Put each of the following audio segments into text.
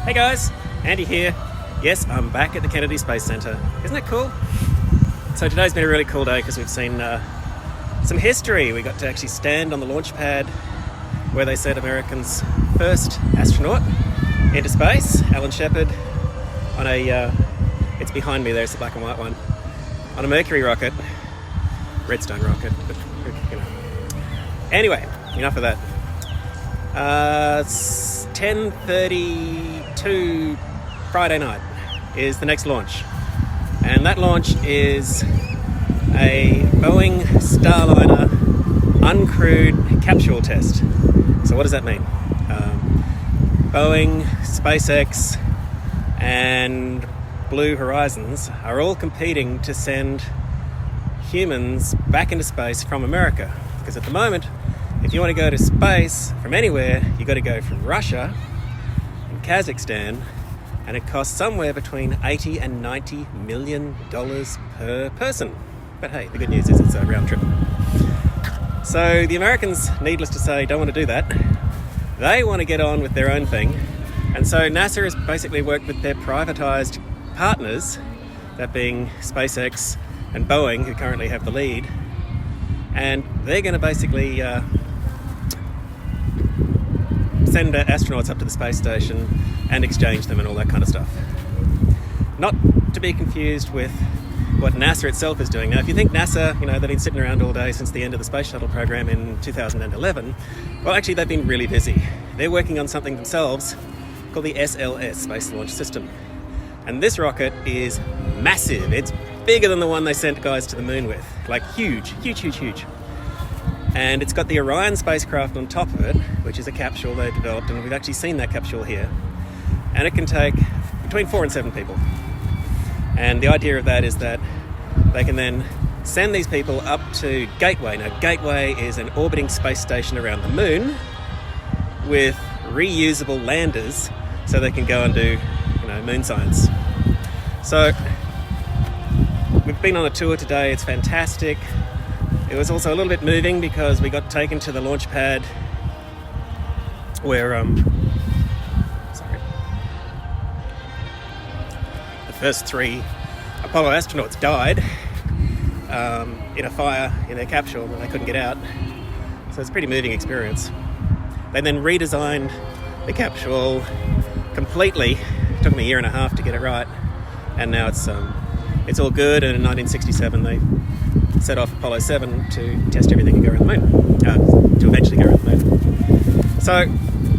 Hey guys, Andy here. Yes, I'm back at the Kennedy Space Center. Isn't that cool? So today's been a really cool day because we've seen some history. We got to actually stand on the launch pad where they sent America's first astronaut into space, Alan Shepard, on a, it's behind me, there's the black and white one, on a Mercury rocket, Redstone rocket, but you know. Anyway, enough of that. It's 10:32 Friday night is the next launch, and that launch is a Boeing Starliner uncrewed capsule test. So what does that mean? Boeing, SpaceX and Blue Horizons are all competing to send humans back into space from America, because at the moment, if you want to go to space from anywhere, you've got to go from Russia and Kazakhstan, and it costs somewhere between $80 and $90 million per person. But hey, the good news is it's a round trip. So the Americans, needless to say, don't want to do that. They want to get on with their own thing. And so NASA has basically worked with their privatized partners, that being SpaceX and Boeing, who currently have the lead. And they're going to basically send astronauts up to the space station and exchange them and all that kind of stuff. Not to be confused with what NASA itself is doing. Now, if you think NASA, they've been sitting around all day since the end of the Space Shuttle program in 2011, well, actually, they've been really busy. They're working on something themselves called the SLS, Space Launch System. And this rocket is massive. It's bigger than the one they sent guys to the moon with. Like huge, huge, huge, huge. And it's got the Orion spacecraft on top of it, which is a capsule they developed, and we've actually seen that capsule here. And it can take between 4 and 7 people. And the idea of that is that they can then send these people up to Gateway. Now, Gateway is an orbiting space station around the moon with reusable landers so they can go and do, moon science. So we've been on a tour today. It's fantastic. It was also a little bit moving because we got taken to the launch pad where the first 3 Apollo astronauts died in a fire in their capsule and they couldn't get out. So it's a pretty moving experience. They then redesigned the capsule completely. It took them 1.5 years to get it right, and now it's all good. And in 1967 they set off Apollo 7 to test everything and go around the moon, to eventually go around the moon. So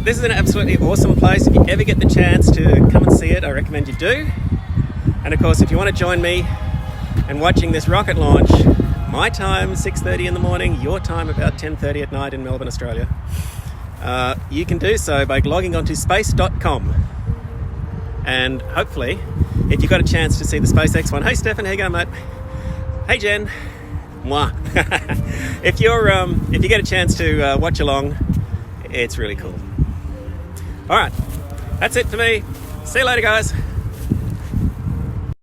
this is an absolutely awesome place. If you ever get the chance to come and see it, I recommend you do. And of course, if you want to join me in watching this rocket launch, my time 6:30 in the morning, your time about 10:30 at night in Melbourne, Australia, you can do so by logging on to space.com. And hopefully, if you got a chance to see the SpaceX one, hey Stefan, how you going, mate? Hey Jen, mwah. If you get a chance to watch along, it's really cool. All right, that's it for me. See you later, guys.